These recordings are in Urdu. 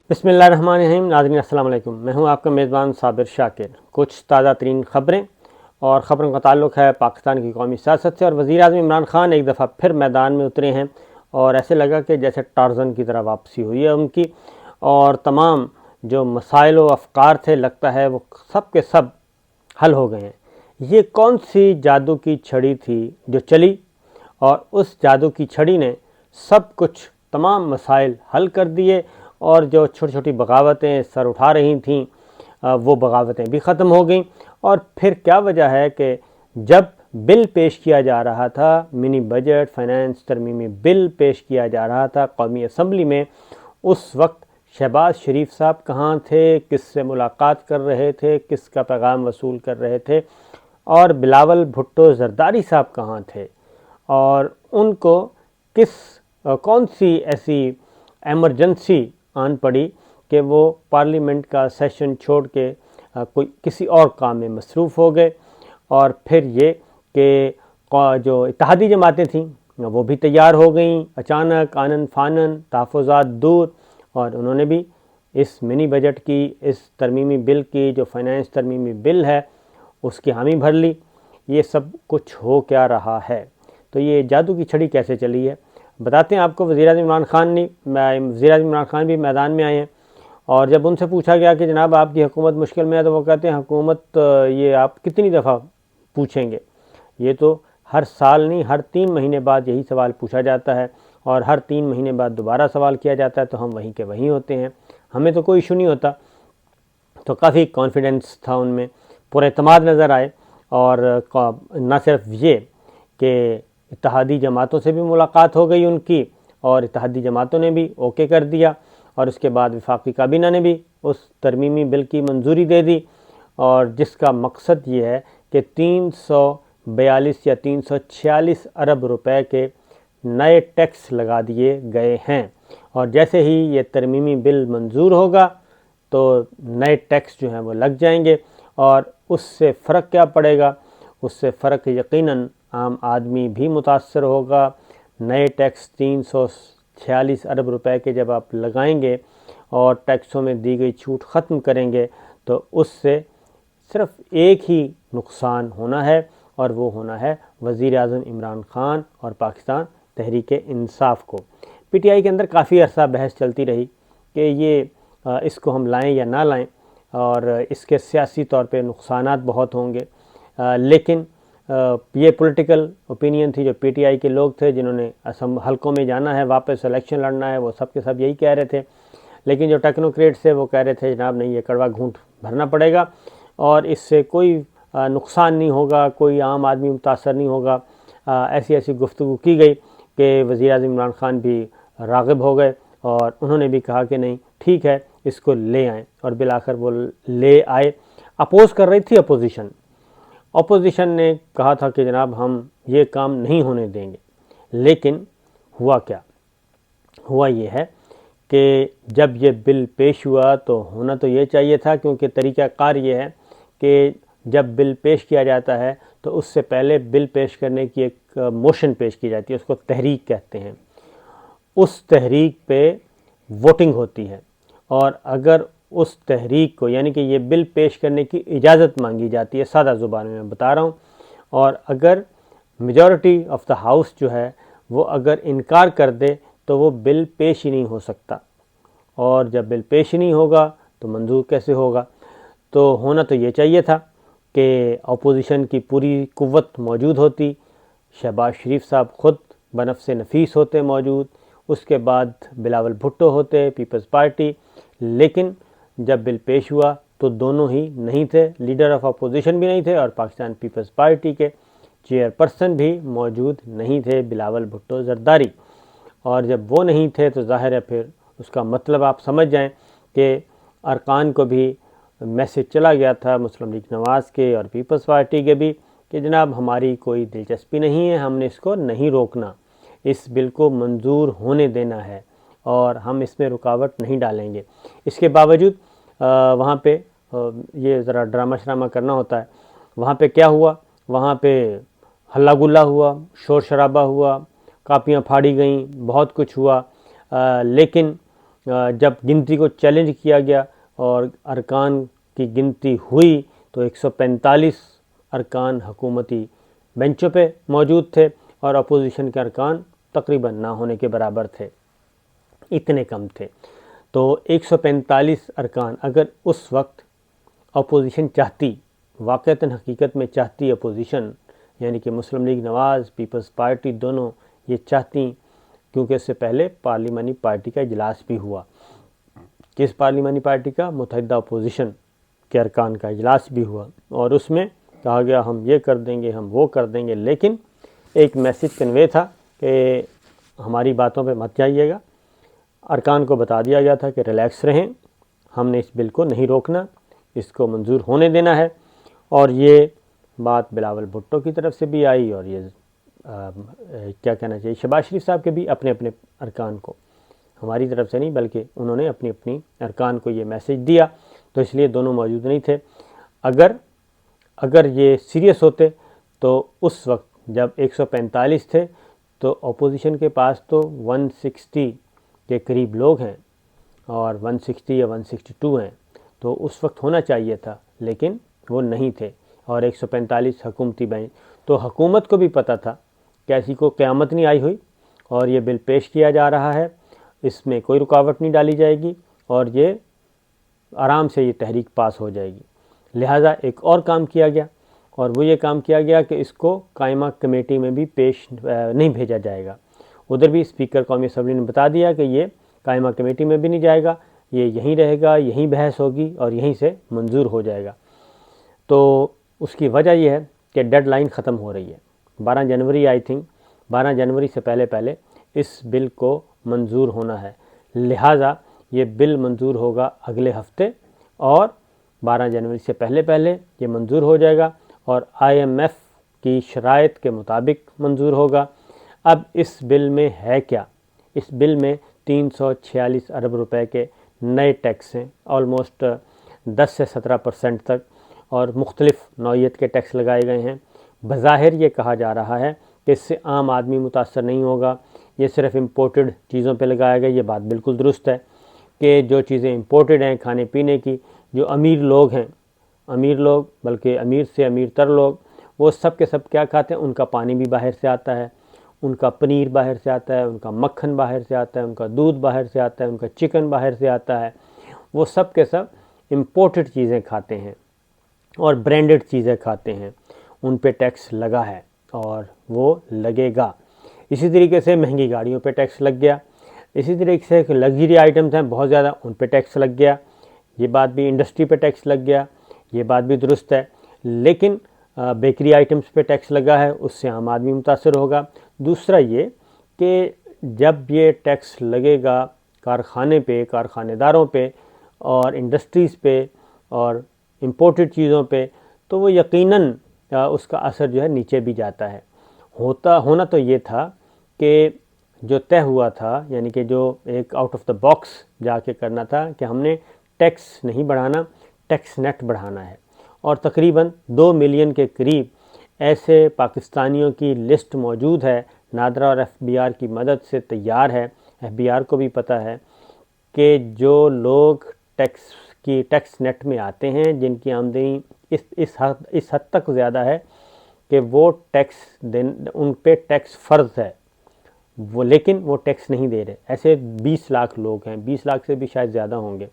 بسم اللہ الرحمن الرحیم. ناظرین السلام علیکم. میں ہوں آپ کا میزبان صابر شاکر. کچھ تازہ ترین خبریں اور خبروں کا تعلق ہے پاکستان کی قومی سیاست سے. اور وزیر اعظم عمران خان ایک دفعہ پھر میدان میں اترے ہیں اور ایسے لگا کہ جیسے ٹارزن کی طرح واپسی ہوئی ہے ان کی, اور تمام جو مسائل و افکار تھے لگتا ہے وہ سب کے سب حل ہو گئے ہیں. یہ کون سی جادو کی چھڑی تھی جو چلی, اور اس جادو کی چھڑی نے سب کچھ تمام مسائل حل کر دیے, اور جو چھوٹی چھوٹی بغاوتیں سر اٹھا رہی تھیں وہ بغاوتیں بھی ختم ہو گئیں. اور پھر کیا وجہ ہے کہ جب بل پیش کیا جا رہا تھا, منی بجٹ فائنانس ترمیمی بل پیش کیا جا رہا تھا قومی اسمبلی میں, اس وقت شہباز شریف صاحب کہاں تھے, کس سے ملاقات کر رہے تھے, کس کا پیغام وصول کر رہے تھے, اور بلاول بھٹو زرداری صاحب کہاں تھے, اور ان کو کون سی ایسی ایمرجنسی آن پڑی کہ وہ پارلیمنٹ کا سیشن چھوڑ کے کوئی کسی اور کام میں مصروف ہو گئے. اور پھر یہ کہ جو اتحادی جماعتیں تھیں وہ بھی تیار ہو گئیں اچانک, آنن فانن, تحفظات دور, اور انہوں نے بھی اس منی بجٹ کی, اس ترمیمی بل کی, جو فائنانس ترمیمی بل ہے اس کی حامی بھر لی. یہ سب کچھ ہو کیا رہا ہے؟ تو یہ جادو کی چھڑی کیسے چلی ہے بتاتے ہیں آپ کو. وزیر اعظم عمران خان بھی میدان میں آئے ہیں, اور جب ان سے پوچھا گیا کہ جناب آپ کی حکومت مشکل میں ہے, تو وہ کہتے ہیں حکومت یہ آپ کتنی دفعہ پوچھیں گے, یہ تو ہر سال نہیں ہر 3 مہینے بعد یہی سوال پوچھا جاتا ہے, اور ہر 3 مہینے بعد دوبارہ سوال کیا جاتا ہے, تو ہم وہیں کے وہیں ہوتے ہیں, ہمیں تو کوئی ایشو نہیں ہوتا. تو کافی کانفیڈنس تھا ان میں, پر اعتماد نظر آئے. اور نہ صرف یہ کہ اتحادی جماعتوں سے بھی ملاقات ہو گئی ان کی, اور اتحادی جماعتوں نے بھی اوکے کر دیا, اور اس کے بعد وفاقی کابینہ نے بھی اس ترمیمی بل کی منظوری دے دی, اور جس کا مقصد یہ ہے کہ 342 یا 346 ارب روپے کے نئے ٹیکس لگا دیے گئے ہیں. اور جیسے ہی یہ ترمیمی بل منظور ہوگا تو نئے ٹیکس جو ہیں وہ لگ جائیں گے, اور اس سے فرق کیا پڑے گا؟ اس سے فرق یقیناً عام آدمی بھی متاثر ہوگا. نئے ٹیکس 346 ارب روپے کے جب آپ لگائیں گے اور ٹیکسوں میں دی گئی چھوٹ ختم کریں گے, تو اس سے صرف ایک ہی نقصان ہونا ہے, اور وہ ہونا ہے وزیر اعظم عمران خان اور پاکستان تحریک انصاف کو. پی ٹی آئی کے اندر کافی عرصہ بحث چلتی رہی کہ یہ اس کو ہم لائیں یا نہ لائیں, اور اس کے سیاسی طور پہ نقصانات بہت ہوں گے, لیکن یہ پولیٹیکل اوپینین تھی جو پی ٹی آئی کے لوگ تھے جنہوں نے حلقوں میں جانا ہے, واپس الیکشن لڑنا ہے, وہ سب کے سب یہی کہہ رہے تھے. لیکن جو ٹیکنوکریٹس تھے وہ کہہ رہے تھے جناب نہیں, یہ کڑوا گھونٹ بھرنا پڑے گا, اور اس سے کوئی نقصان نہیں ہوگا, کوئی عام آدمی متاثر نہیں ہوگا. ایسی گفتگو کی گئی کہ وزیر اعظم عمران خان بھی راغب ہو گئے, اور انہوں نے بھی کہا کہ نہیں ٹھیک ہے اس کو لے آئیں, اور بالآخر وہ لے آئے. اپوز کر رہی تھی اپوزیشن نے کہا تھا کہ جناب ہم یہ کام نہیں ہونے دیں گے. لیکن ہوا کیا؟ ہوا یہ ہے کہ جب یہ بل پیش ہوا تو ہونا تو یہ چاہیے تھا, کیونکہ طریقہ کار یہ ہے کہ جب بل پیش کیا جاتا ہے تو اس سے پہلے بل پیش کرنے کی ایک موشن پیش کی جاتی ہے, اس کو تحریک کہتے ہیں. اس تحریک پہ ووٹنگ ہوتی ہے, اور اگر اس تحریک کو یعنی کہ یہ بل پیش کرنے کی اجازت مانگی جاتی ہے, سادہ زبان میں بتا رہا ہوں, اور اگر میجورٹی آف دا ہاؤس جو ہے وہ اگر انکار کر دے تو وہ بل پیش ہی نہیں ہو سکتا, اور جب بل پیش ہی نہیں ہوگا تو منظور کیسے ہوگا؟ تو ہونا تو یہ چاہیے تھا کہ اپوزیشن کی پوری قوت موجود ہوتی, شہباز شریف صاحب خود بنفس نفیس ہوتے موجود, اس کے بعد بلاول بھٹو ہوتے پیپلز پارٹی. لیکن جب بل پیش ہوا تو دونوں ہی نہیں تھے, لیڈر آف اپوزیشن بھی نہیں تھے, اور پاکستان پیپلز پارٹی کے چیئر پرسن بھی موجود نہیں تھے, بلاول بھٹو زرداری. اور جب وہ نہیں تھے تو ظاہر ہے پھر اس کا مطلب آپ سمجھ جائیں کہ ارکان کو بھی میسج چلا گیا تھا, مسلم لیگ نواز کے اور پیپلز پارٹی کے بھی, کہ جناب ہماری کوئی دلچسپی نہیں ہے, ہم نے اس کو نہیں روکنا, اس بل کو منظور ہونے دینا ہے, اور ہم اس میں رکاوٹ نہیں ڈالیں گے. اس کے باوجود وہاں پہ یہ ذرا ڈرامہ شرامہ کرنا ہوتا ہے. وہاں پہ کیا ہوا؟ وہاں پہ ہلہ گلا ہوا, شور شرابہ ہوا, کاپیاں پھاڑی گئیں, بہت کچھ ہوا, لیکن جب گنتی کو چیلنج کیا گیا اور ارکان کی گنتی ہوئی تو 145 ارکان حکومتی بینچوں پہ موجود تھے اور اپوزیشن کے ارکان تقریباً نہ ہونے کے برابر تھے، اتنے کم تھے۔ تو 145 ارکان اگر اس وقت اپوزیشن چاہتی، واقعتاً حقیقت میں چاہتی اپوزیشن، یعنی کہ مسلم لیگ نواز، پیپلز پارٹی دونوں یہ چاہتی، کیونکہ اس سے پہلے پارلیمانی پارٹی کا اجلاس بھی ہوا، کس پارلیمانی پارٹی کا؟ متحدہ اپوزیشن کے ارکان کا اجلاس بھی ہوا، اور اس میں کہا گیا ہم یہ کر دیں گے، ہم وہ کر دیں گے، لیکن ایک میسیج کنوے تھا کہ ہماری باتوں پہ مت جائیے گا۔ ارکان کو بتا دیا گیا تھا کہ ریلیکس رہیں، ہم نے اس بل کو نہیں روکنا، اس کو منظور ہونے دینا ہے، اور یہ بات بلاول بھٹو کی طرف سے بھی آئی، اور یہ کیا کہنا چاہیے، شہباز شریف صاحب کے بھی اپنے اپنے ارکان کو، ہماری طرف سے نہیں بلکہ انہوں نے اپنی اپنی ارکان کو یہ میسیج دیا، تو اس لیے دونوں موجود نہیں تھے۔ اگر یہ سیریس ہوتے تو اس وقت جب 145 تھے تو اپوزیشن کے پاس تو 160 کے قریب لوگ ہیں، اور 160 یا 162 ہیں، تو اس وقت ہونا چاہیے تھا، لیکن وہ نہیں تھے، اور 145 حکومتی بینچ، تو حکومت کو بھی پتہ تھا کہ ایسی کوئی قیامت نہیں آئی ہوئی، اور یہ بل پیش کیا جا رہا ہے، اس میں کوئی رکاوٹ نہیں ڈالی جائے گی، اور یہ آرام سے یہ تحریک پاس ہو جائے گی۔ لہٰذا ایک اور کام کیا گیا، اور وہ یہ کام کیا گیا کہ اس کو قائمہ کمیٹی میں بھی پیش نہیں بھیجا جائے گا۔ ادھر بھی اسپیکر قومی اسمبلی نے بتا دیا کہ یہ قائمہ کمیٹی میں بھی نہیں جائے گا، یہ یہیں رہے گا، یہیں بحث ہوگی اور یہیں سے منظور ہو جائے گا۔ تو اس کی وجہ یہ ہے کہ ڈیڈ لائن ختم ہو رہی ہے، 12 جنوری آئی تھنک، 12 جنوری سے پہلے اس بل کو منظور ہونا ہے، لہٰذا یہ بل منظور ہوگا اگلے ہفتے، اور 12 جنوری سے پہلے یہ منظور ہو جائے گا، اور IMF کی شرائط کے مطابق منظور ہوگا۔ اب اس بل میں ہے کیا؟ اس بل میں 346 ارب روپے کے نئے ٹیکس ہیں، آلموسٹ 10 سے 17% تک، اور مختلف نوعیت کے ٹیکس لگائے گئے ہیں۔ بظاہر یہ کہا جا رہا ہے کہ اس سے عام آدمی متاثر نہیں ہوگا، یہ صرف امپورٹڈ چیزوں پہ لگایا گیا۔ یہ بات بالکل درست ہے کہ جو چیزیں امپورٹڈ ہیں کھانے پینے کی، جو امیر لوگ ہیں، امیر لوگ بلکہ امیر سے امیر تر لوگ، وہ سب کے سب کیا کھاتے ہیں؟ ان کا پانی بھی باہر سے آتا ہے، ان کا پنیر باہر سے آتا ہے، ان کا مکھن باہر سے آتا ہے، ان کا دودھ باہر سے آتا ہے، ان کا چکن باہر سے آتا ہے، وہ سب کے سب امپورٹڈ چیزیں کھاتے ہیں اور برانڈڈ چیزیں کھاتے ہیں، ان پہ ٹیکس لگا ہے اور وہ لگے گا۔ اسی طریقے سے مہنگی گاڑیوں پہ ٹیکس لگ گیا، اسی طریقے سے لگژری آئٹمز ہیں بہت زیادہ، ان پہ ٹیکس لگ گیا، یہ بات بھی انڈسٹری پہ ٹیکس لگ گیا، یہ بات بھی درست ہے، لیکن بیکری آئٹمز پہ ٹیکس لگا ہے، اس سے عام آدمی متاثر ہوگا۔ دوسرا یہ کہ جب یہ ٹیکس لگے گا کارخانے پہ، کارخانے داروں پہ اور انڈسٹریز پہ اور امپورٹڈ چیزوں پہ، تو وہ یقیناً اس کا اثر جو ہے نیچے بھی جاتا ہے۔ ہونا تو یہ تھا کہ جو طے ہوا تھا، یعنی کہ جو ایک آؤٹ آف دا باکس جا کے کرنا تھا کہ ہم نے ٹیکس نہیں بڑھانا، ٹیکس نیٹ بڑھانا ہے، اور تقریباً 2 ملین کے قریب ایسے پاکستانیوں کی لسٹ موجود ہے، نادرا اور FBR کی مدد سے تیار ہے، FBR کو بھی پتہ ہے کہ جو لوگ ٹیکس نیٹ میں آتے ہیں، جن کی آمدنی اس حد تک زیادہ ہے کہ وہ ان پہ ٹیکس فرض ہے، لیکن وہ ٹیکس نہیں دے رہے، ایسے 20 لاکھ لوگ ہیں، 20 لاکھ سے بھی شاید زیادہ ہوں گے،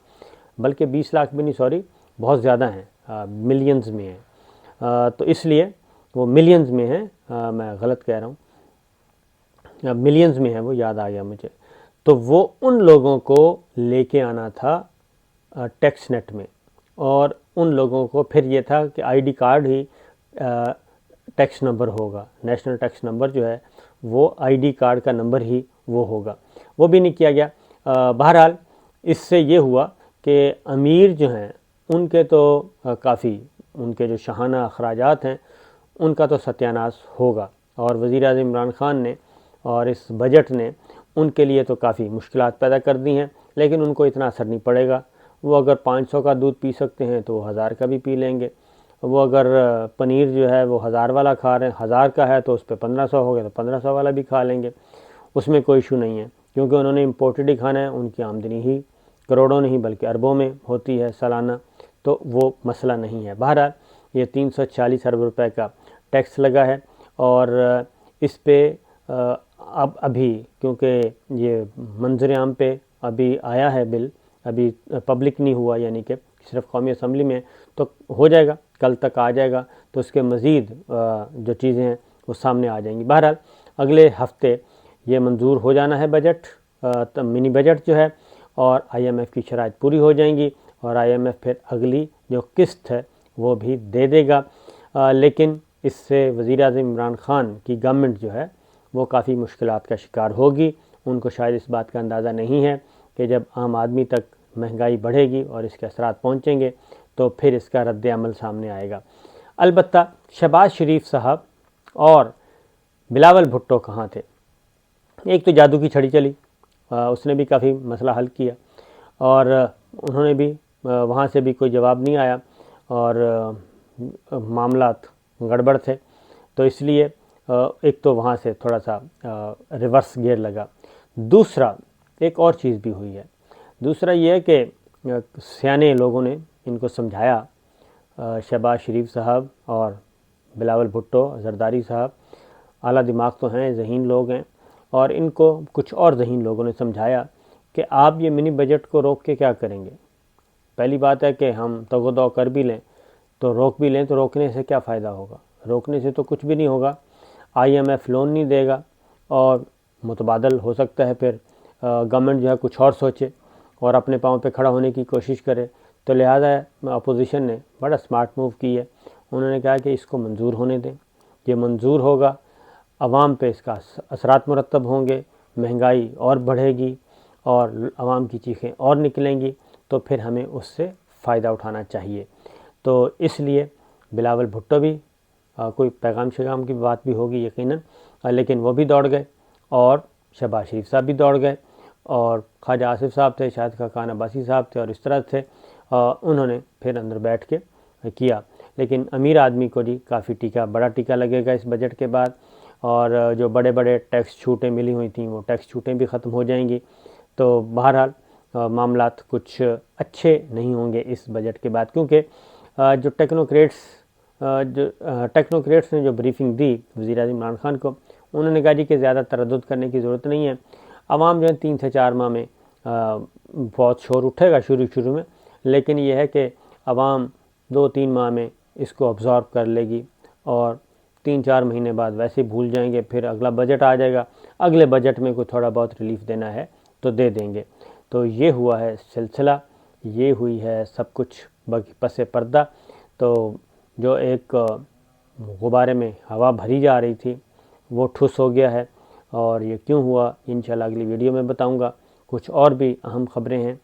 بلکہ 20 لاکھ بھی نہیں، بہت زیادہ ہیں، ملینز میں ہیں، تو اس لیے وہ ملینز میں ہیں، میں غلط کہہ رہا ہوں، ملینز میں ہیں، وہ یاد آ گیا مجھے، تو وہ ان لوگوں کو لے کے آنا تھا ٹیکس نیٹ میں، اور ان لوگوں کو پھر یہ تھا کہ ID کارڈ ہی ٹیکس نمبر ہوگا، نیشنل ٹیکس نمبر جو ہے وہ ID کارڈ کا نمبر ہی وہ ہوگا، وہ بھی نہیں کیا گیا۔ بہرحال اس سے یہ ہوا کہ امیر جو ہیں ان کے تو کافی، ان کے جو شاہانہ اخراجات ہیں ان کا تو ستیہ ناش ہوگا، اور وزیر اعظم عمران خان نے اور اس بجٹ نے ان کے لیے تو کافی مشکلات پیدا کر دی ہیں، لیکن ان کو اتنا اثر نہیں پڑے گا۔ وہ اگر 500 کا دودھ پی سکتے ہیں تو وہ 1000 کا بھی پی لیں گے، وہ اگر پنیر جو ہے وہ 1000 والا کھا رہے ہیں، 1000 کا ہے تو اس پہ 1500 ہو گیا تو 1500 والا بھی کھا لیں گے، اس میں کوئی ایشو نہیں ہے۔ کیونکہ انہوں نے امپورٹڈ ہی کھانا ہے، ان کی آمدنی ہی کروڑوں نہیں بلکہ اربوں میں ہوتی ہے سالانہ، تو وہ مسئلہ نہیں ہے۔ بہرحال یہ 340 ارب روپے کا ٹیکس لگا ہے، اور اس پہ ابھی کیونکہ یہ منظر عام پہ ابھی آیا ہے بل، ابھی پبلک نہیں ہوا، یعنی کہ صرف قومی اسمبلی میں، تو ہو جائے گا، کل تک آ جائے گا، تو اس کے مزید جو چیزیں ہیں وہ سامنے آ جائیں گی۔ بہرحال اگلے ہفتے یہ منظور ہو جانا ہے بجٹ، منی بجٹ جو ہے، اور آئی ایم ایف کی شرائط پوری ہو جائیں گی، اور آئی ایم ایف پھر اگلی جو قسط ہے وہ بھی دے دے گا۔ لیکن اس سے وزیر اعظم عمران خان کی گورنمنٹ جو ہے وہ کافی مشکلات کا شکار ہوگی۔ ان کو شاید اس بات کا اندازہ نہیں ہے کہ جب عام آدمی تک مہنگائی بڑھے گی اور اس کے اثرات پہنچیں گے تو پھر اس کا رد عمل سامنے آئے گا۔ البتہ شہباز شریف صاحب اور بلاول بھٹو کہاں تھے؟ ایک تو جادو کی چھڑی چلی، اس نے بھی کافی مسئلہ حل کیا، اور انہوں نے بھی وہاں سے بھی کوئی جواب نہیں آیا، اور معاملات گڑبڑ تھے، تو اس لیے ایک تو وہاں سے تھوڑا سا ریورس گیئر لگا۔ دوسرا ایک اور چیز بھی ہوئی ہے، دوسرا یہ ہے کہ سیانے لوگوں نے ان کو سمجھایا، شہباز شریف صاحب اور بلاول بھٹو زرداری صاحب اعلیٰ دماغ تو ہیں، ذہین لوگ ہیں، اور ان کو کچھ اور ذہین لوگوں نے سمجھایا کہ آپ یہ منی بجٹ کو روک کے کیا کریں گے؟ پہلی بات ہے کہ ہم تگ و دو کر بھی لیں تو روک بھی لیں تو روکنے سے کیا فائدہ ہوگا؟ روکنے سے تو کچھ بھی نہیں ہوگا، آئی ایم ایف لون نہیں دے گا، اور متبادل ہو سکتا ہے پھر گورنمنٹ جو ہے کچھ اور سوچے اور اپنے پاؤں پہ کھڑا ہونے کی کوشش کرے۔ تو لہٰذا اپوزیشن نے بڑا سمارٹ موو کی ہے، انہوں نے کہا کہ اس کو منظور ہونے دیں، یہ منظور ہوگا، عوام پہ اس کا اثرات مرتب ہوں گے، مہنگائی اور بڑھے گی اور عوام کی چیخیں اور نکلیں گی، تو پھر ہمیں اس سے فائدہ اٹھانا چاہیے۔ تو اس لیے بلاول بھٹو بھی کوئی پیغام شیغام کی بات بھی ہوگی یقیناً، لیکن وہ بھی دوڑ گئے، اور شہباز شریف صاحب بھی دوڑ گئے، اور خواجہ آصف صاحب تھے، شاہد خاقان عباسی صاحب تھے، اور اس طرح تھے، انہوں نے پھر اندر بیٹھ کے کیا۔ لیکن امیر آدمی کو جی کافی ٹیکہ، بڑا ٹیکہ لگے گا اس بجٹ کے بعد، اور جو بڑے بڑے ٹیکس چھوٹیں ملی ہوئی تھیں وہ ٹیکس چھوٹیں بھی ختم ہو جائیں گی۔ تو بہرحال معاملات کچھ اچھے نہیں ہوں گے اس بجٹ کے بعد، کیونکہ جو ٹیکنوکریٹس نے جو بریفنگ دی وزیر اعظم عمران خان کو، انہوں نے کہا جی کہ زیادہ تردد کرنے کی ضرورت نہیں ہے، عوام جو ہے 3 سے 4 ماہ میں بہت شور اٹھے گا شروع میں، لیکن یہ ہے کہ عوام 2-3 ماہ میں اس کو ابزارو کر لے گی، اور 3-4 مہینے بعد ویسے بھول جائیں گے، پھر اگلا بجٹ آ جائے گا، اگلے بجٹ میں کوئی تھوڑا بہت ریلیف دینا ہے تو دے دیں گے۔ تو یہ ہوا ہے سلسلہ، یہ ہوئی ہے سب کچھ پس پردہ۔ تو جو ایک غبارے میں ہوا بھری جا رہی تھی وہ ٹھس ہو گیا ہے، اور یہ کیوں ہوا انشاءاللہ اگلی ویڈیو میں بتاؤں گا۔ کچھ اور بھی اہم خبریں ہیں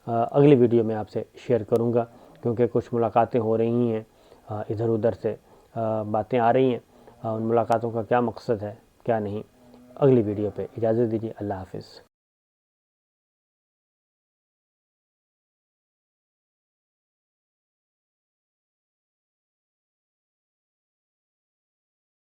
اگلی ویڈیو میں آپ سے شیئر کروں گا، کیونکہ کچھ ملاقاتیں ہو رہی ہیں، ادھر ادھر سے باتیں آ رہی ہیں، ان ملاقاتوں کا کیا مقصد ہے کیا نہیں، اگلی ویڈیو پہ۔ اجازت دیجیے، اللہ حافظ۔